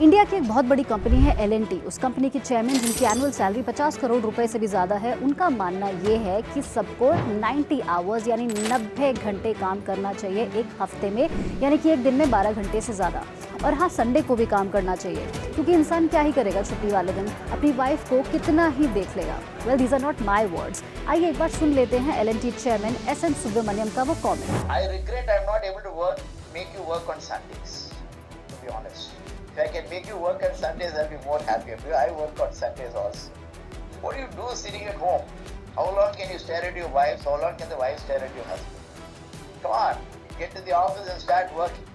India की एक बहुत बड़ी कंपनी है L&T। उस कंपनी के चेयरमैन जिनकी एनुअल सैलरी 50 करोड़ रुपए से भी ज़्यादा है, उनका मानना ये है कि सबको 90 आवर्स यानी 90 घंटे काम करना चाहिए एक हफ्ते में, यानी कि एक दिन में 12 घंटे से ज़्यादा। और हाँ, संडे को भी काम करना चाहिए, क्योंकि इंसान क्या ही करेगा छुट्टी वाले दिन, अपनी वाइफ को कितना ही देख लेगा। Well, these are not my words. आइए एक बार सुन लेते हैं L&T चेयरमैन S.N. सुब्रमण्यम का वो comment. I regret I'm not able to make you work on Sundays, to be honest. If I can make you work on Sundays, I'll be more happier. Because I work on Sundays also. What do you do sitting at home? How long can you stare at your wives? How long can the wife stare at your husband? Come on, get to the office and start working.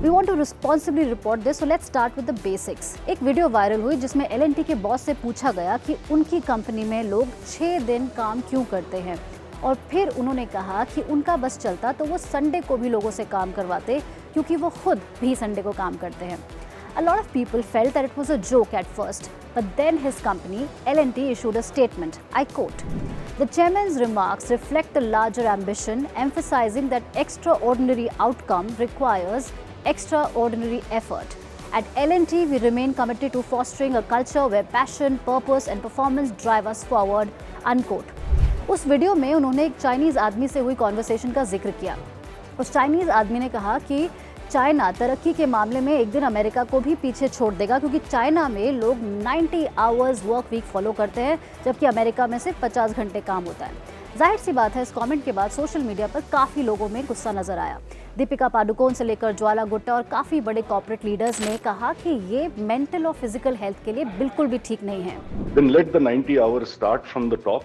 We want to responsibly report this, so let's start with the basics. एक video viral हुई जिसमें L&T के boss से पूछा गया कि उनकी company में लोग 6 दिन काम क्यों करते हैं, और फिर उन्होंने कहा कि उनका बस चलता तो वो संडे को भी लोगों से काम करवाते, क्योंकि वो खुद भी संडे को काम करते हैं। A lot of people felt that it was a joke at first, but then his company, L&T, issued a statement. I quote, "The chairman's remarks reflect the larger ambition, emphasizing that extraordinary outcome requires extraordinary effort. At L&T, we remain committed to fostering a culture where passion, purpose and performance drive us forward." Unquote. उस video में उन्होंने एक Chinese आदमी से हुई conversation का जिक्र किया। उस चाइनीज़ आदमी ने कहा कि चाइना तरक्की के मामले में एक दिन अमेरिका को भी पीछे छोड़ देगा, क्योंकि चाइना में लोग 90 आवर्स वर्क वीक फॉलो करते हैं, जबकि अमेरिका में सिर्फ 50 घंटे काम होता है। जाहिर सी बात है, इस कमेंट के बाद सोशल मीडिया पर काफ़ी लोगों में गुस्सा नजर आया। दीपिका पादुकोण से लेकर ज्वाला गुट्टा और काफ़ी बड़े कॉर्पोरेट लीडर्स ने कहा कि ये मेंटल और फिजिकल हेल्थ के लिए बिल्कुल भी ठीक नहीं है। Then let the 90 hours start from the top.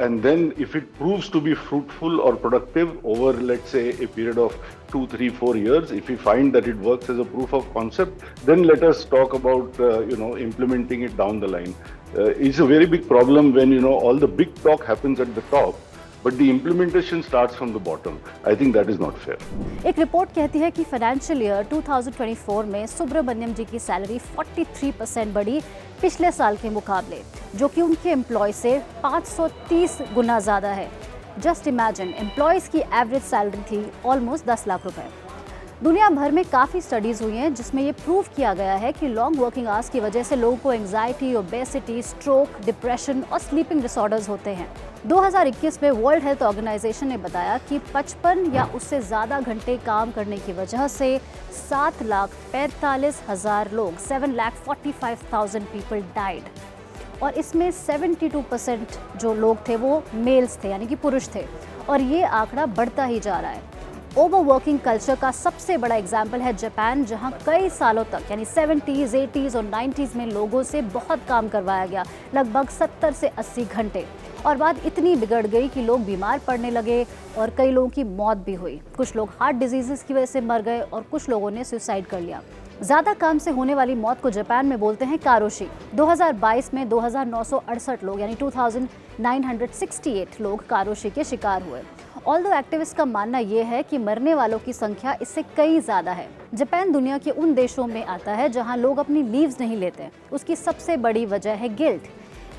And then if it proves to be fruitful or productive over, let's say, a period of 2, 3, 4 years, if we find that it works as a proof of concept, then let us talk about, implementing it down the line. It's a very big problem when, all the big talk happens at the top, but the implementation starts from the bottom. I think that is not fair. एक report कहती है कि financial year 2024 में सुब्रमण्यम जी की salary 43% बढ़ी पिछले साल के मुकाबले, जो कि उनके एम्प्लॉय से 530 गुना ज़्यादा है। जस्ट इमेजिन, एम्प्लॉयज़ की एवरेज सैलरी थी ऑलमोस्ट 10 लाख रुपए। दुनिया भर में काफ़ी स्टडीज़ हुई हैं जिसमें ये प्रूव किया गया है कि लॉन्ग वर्किंग आवर्स की वजह से लोगों को एंजाइटी, ओबेसिटी, स्ट्रोक, डिप्रेशन और स्लीपिंग डिसऑर्डर्स होते हैं। 2021 में वर्ल्ड हेल्थ ऑर्गेनाइजेशन ने बताया कि 55 या उससे ज़्यादा घंटे काम करने की वजह से 7,45,000 लोग 7,45,000 पीपल डाइड, और इसमें 72% जो लोग थे वो मेल्स थे, यानी कि पुरुष थे, और ये आंकड़ा बढ़ता ही जा रहा है। ओवरवर्किंग कल्चर का सबसे बड़ा एग्जाम्पल है जापान, जहां कई सालों तक यानी 70s, 80s और 90s में लोगों से बहुत काम करवाया गया, लगभग 70 से 80 घंटे, और बात इतनी बिगड़ गई कि लोग बीमार पड़ने लगे और कई लोगों की मौत भी हुई। कुछ लोग हार्ट डिजीज़ की वजह से मर गए और कुछ लोगों ने सुसाइड कर लिया। ज़्यादा काम से होने वाली मौत को जापान में बोलते हैं कारोशी। 2022 में 2,968 लोग यानी 2,968 लोग कारोशी के शिकार हुए। ऑल्दो एक्टिविस्ट का मानना यह है कि मरने वालों की संख्या इससे कई ज़्यादा है। जापान दुनिया के उन देशों में आता है जहां लोग अपनी लीव्स नहीं लेते। उसकी सबसे बड़ी वजह है गिल्ट,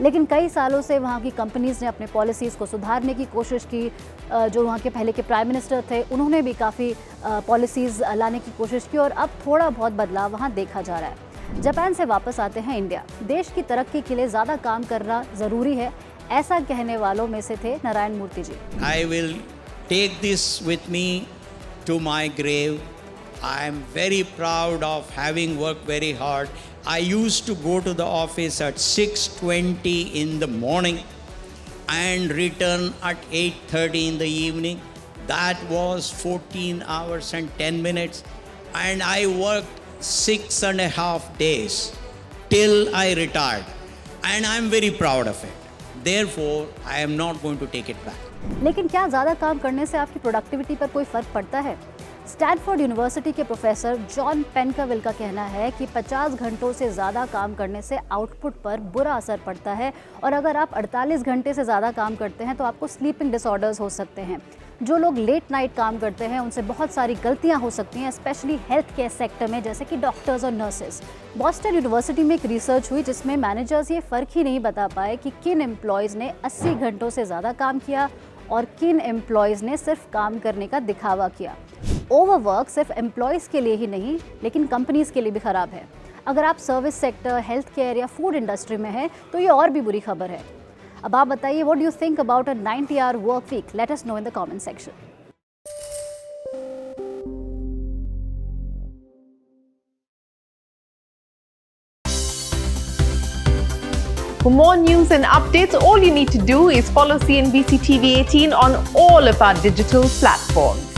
लेकिन कई सालों से वहाँ की कंपनीज़ ने अपने पॉलिसीज़ को सुधारने की कोशिश की। जो वहाँ के पहले के प्राइम मिनिस्टर थे, उन्होंने भी काफ़ी पॉलिसीज़ लाने की कोशिश की, और अब थोड़ा बहुत बदलाव वहाँ देखा जा रहा है। जापान से वापस आते हैं इंडिया। देश की तरक्की के लिए ज़्यादा काम करना ज़रूरी है, ऐसा कहने वालों में से थे नारायण मूर्ति जी। I will take this with me to my grave. I am very proud of having worked very hard. I used to go to the office at 6:20 in the morning and return at 8:30 in the evening. That was 14 hours and 10 minutes, and I worked 6.5 days till I retired, and I am very proud of it. Therefore, I am not going to take it back. लेकिन क्या ज़्यादा काम करने से आपकी productivity पर कोई फ़र्क पड़ता है? स्टैनफोर्ड यूनिवर्सिटी के प्रोफेसर जॉन पेनकाविल का कहना है कि 50 घंटों से ज़्यादा काम करने से आउटपुट पर बुरा असर पड़ता है, और अगर आप 48 घंटे से ज़्यादा काम करते हैं तो आपको स्लीपिंग डिसऑर्डर्स हो सकते हैं। जो लोग लेट नाइट काम करते हैं उनसे बहुत सारी गलतियां हो सकती हैं, स्पेशली हेल्थ केयर सेक्टर में, जैसे कि डॉक्टर्स और नर्सेस। बॉस्टन यूनिवर्सिटी में एक रिसर्च हुई जिसमें मैनेजर्स ये फ़र्क ही नहीं बता पाए कि किन एम्प्लॉयज़ ने 80 घंटों से ज़्यादा काम किया और किन एम्प्लॉयज़ ने सिर्फ काम करने का दिखावा किया। ओवरवर्क सिर्फ एम्प्लॉयज़ के लिए ही नहीं लेकिन कंपनीज़ के लिए भी ख़राब है। अगर आप सर्विस सेक्टर, हेल्थ केयर या फूड इंडस्ट्री में हैं तो ये और भी बुरी खबर है। अब आप बताइए, what do you think about a 90-hour work week? Let us know in the comment section. For more news and updates, all you need to do is follow CNBC TV 18 on all of our digital platforms.